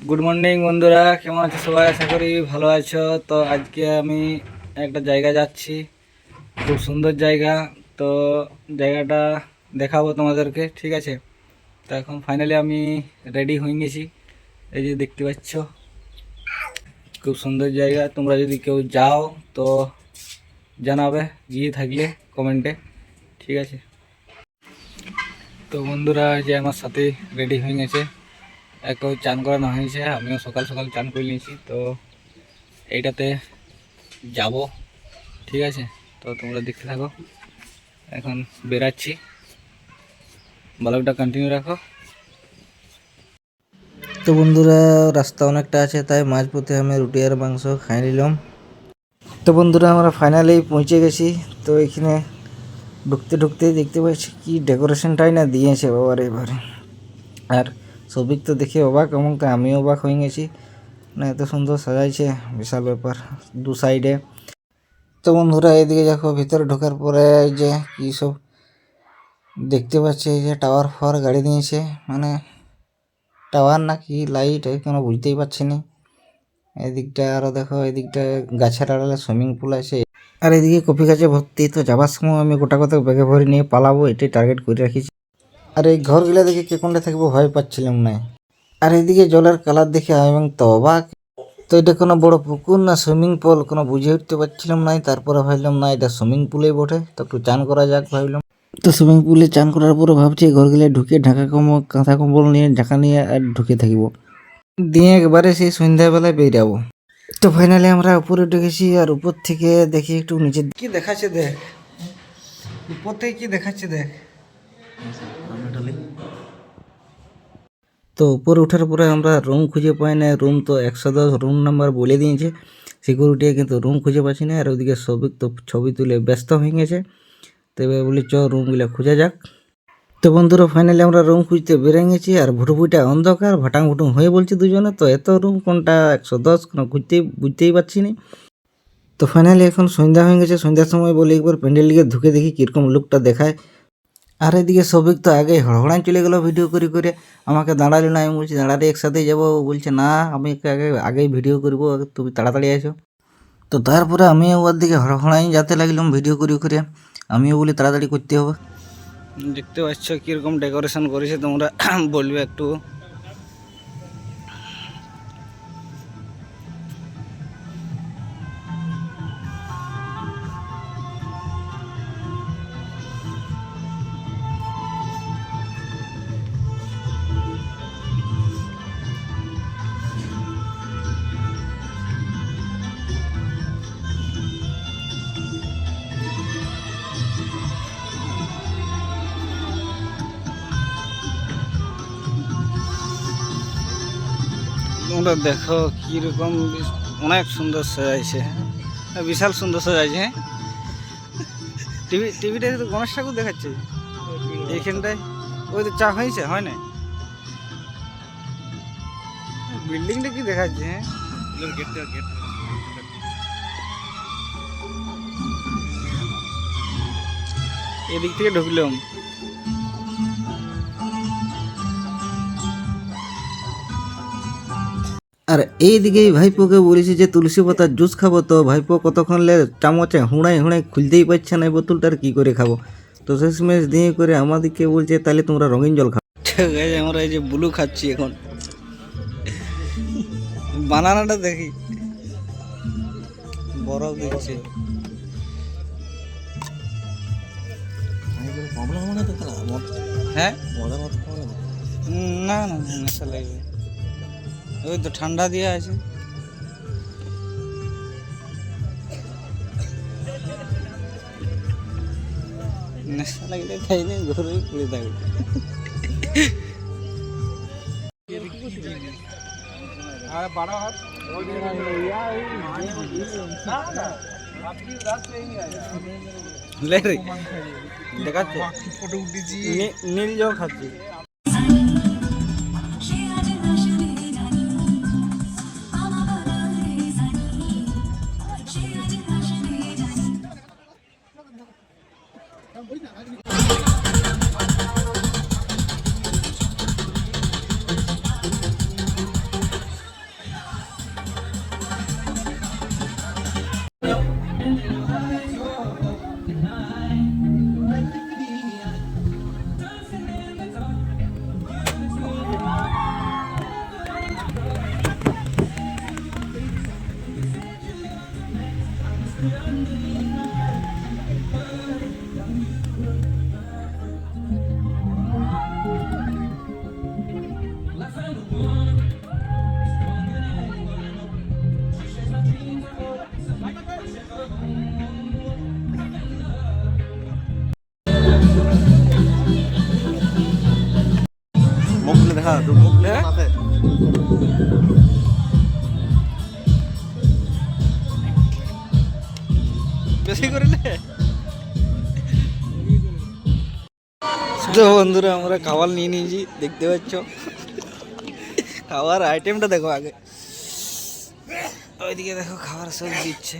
Good morning বন্ধুরা, কেমন আছো সবাই? আশা করি ভালো আছো। তো আজকে আমি একটা জায়গা যাচ্ছি, খুব সুন্দর জায়গা। তো জায়গাটা দেখাবো তোমাদেরকে, ঠিক আছে? তো এখন ফাইনালি আমি রেডি হয়ে গেছি, এই যে দেখতে পাচ্ছ। খুব সুন্দর জায়গা, তোমরা যদি কেউ যাও তো জানাবে গিয়ে থাকলে কমেন্টে, ঠিক আছে? তো বন্ধুরা, যে আমার সাথে রেডি হয়ে গেছে, একটু চান করানো হয়েছে, আমিও সকাল সকাল চান করে নিয়েছি। তো এইটাতে যাব, ঠিক আছে? তো তোমরা দেখতে থাকো, এখন বেরাচ্ছি, ব্লগটা কন্টিনিউ রাখো। তো বন্ধুরা, রাস্তা অনেকটা আছে, তাই মাঝপথে আমি রুটি আর মাংস খাই নিলাম। তো বন্ধুরা, আমরা ফাইনালি পৌঁছে গেছি। তো এখানে ঢুকতে ঢুকতে দেখতে পাচ্ছি কি ডেকোরেশনটাই না দিয়েছে বাবার এবারে। আর সবিক তো দেখে অবাক, এমনকি আমিও অবাক হয়ে গেছি, না এত সুন্দর সাজাইছে, বিশাল ব্যাপার দু সাইডে। তো বন্ধুরা, এদিকে দেখো, ভিতরে ঢোকার পরে এই যে কী সব দেখতে পাচ্ছি, এই যে টাওয়ার ফাওয়ার গাড়ি দিয়েছে, মানে টাওয়ার না কি লাইট কোনো বুঝতেই পারছি না। এদিকটা আরও দেখো, এদিকটা গাছের আড়ালে সুইমিং পুল আছে, আর এদিকে কপি গাছে ভর্তি। তো যাবার সময় আমি গোটা কথা ব্যাগে ভরে নিয়ে পালাবো, এটাই টার্গেট করে রাখিছি। আর এই ঘরগুলো দেখে কে কোনটা থাকবো ভয় পাচ্ছিলাম না। আর এদিকে জলের কালার দেখে আমি তো অবাক। তো এটা কোনো বড় পুকুর না সুইমিং পুল কোনো বুঝে উঠতে পারছিলাম না। তারপরে ভাবলাম না, এটা সুইমিং পুলেই বটে, তো একটু চান করা যাক ভাবলাম। তো সুইমিং পুলে চান করার পরে ভাবছি ঘরগুলো ঢুকে কাঁথা কম্বল নিয়ে ঢাকা নিয়ে আর ঢুকে থাকবো, দিয়ে একবারে সেই সন্ধ্যাবেলায় বেরাবো। তো ফাইনালি আমরা উপরে উঠে গেছি, আর উপর থেকে দেখি একটু নিচে কি দেখাচ্ছে দেখ, উপর থেকে কি দেখাচ্ছে দেখ। তো উপরে ওঠার পরে আমরা রুম খুঁজে পাই না। রুম তো 110 রুম নাম্বার বলে দিয়েছে সিকিউরিটি, কিন্তু রুম খুঁজে পাচ্ছি না। আর ওইদিকে সবিক তো ছবি তুলে ব্যস্ত হয়ে গেছে। তো এবার বলি চ রুমগুলো খুঁজে যাক। তো বন্ধুরা, ফাইনালি আমরা রুম খুঁজতে বেরিয়ে গেছি, আর ভুটুভুটা অন্ধকার ভাটাং ভুটুং হয়ে বলছি দুজনে। তো এত রুম কোনটা 110 কোনো বুঝতেই পারছি না। তো ফাইনালি এখন সন্ধ্যা হয়ে গেছে, সন্ধ্যার সময় বলি একবার প্যান্ডেল দিকে ঢুকে দেখি কীরকম লুকটা দেখায়। আর এদিকে সবিক তো আগে হড়হড়াই চলে গেল ভিডিও করে করে, আমাকে দাঁড়ালো না। আমি বলছি দাঁড়ালে একসাথেই যাবো, বলছে না আমি আগেই ভিডিও করবো, তুমি তাড়াতাড়ি আসো। তো তারপরে আমিও ওর দিকে হড়হড়াই যেতে লাগলাম ভিডিও করে করে, আমিও বলি তাড়াতাড়ি করতে হবে। দেখতে পাচ্ছ কীরকম ডেকোরেশন করেছে, তোমরা বলবে একটু। তোমরা দেখো কীরকম, অনেক সুন্দর সাজাইছে, বিশাল সুন্দর সাজাইছে। হ্যাঁ, টিভিটা তো গণেশ ঠাকুর দেখাচ্ছে এইখানটায়। ওই তো চা হয়েছে, হয় না? বিল্ডিংটা কি দেখাচ্ছে? হ্যাঁ, এদিক থেকে ঢুকলাম। আর এইদিকে ভাইপোকে বলেছি যে তুলসী পাতার জুস খাবো। তো ভাইপো কতক্ষণ চামচে হুঁড়াই হুঁড়াই খুলতেই পারছে না, এই বোতলটার কী করে খাবো। তো শেষমেশ দিয়ে করে আমাদেরকে বলছে তাহলে তোমরা রঙিন জল খাও। ঠিক আছে, আমরা এই যে ব্লু খাচ্ছি এখন। বানানাটা দেখি, বরফ দিচ্ছে। হ্যাঁ, না না, নেশা লাগবে, ওই তো ঠান্ডা দিয়ে আছে। নেশা লাগলে খাই না, ঘরেই পড়ে থাকবে। দেখাচ্ছে নীল জল খাচ্ছি। মুখলে দেখা তো মুখলে মাথায় বেশি করে নে। তো বন্ধুরা আমরা খাবার নিয়ে নিয়েছি, দেখতে পাচ্ছ। খাবার আইটেমটা দেখো আগে, ওইদিকে দেখো খাবার সব দিচ্ছে।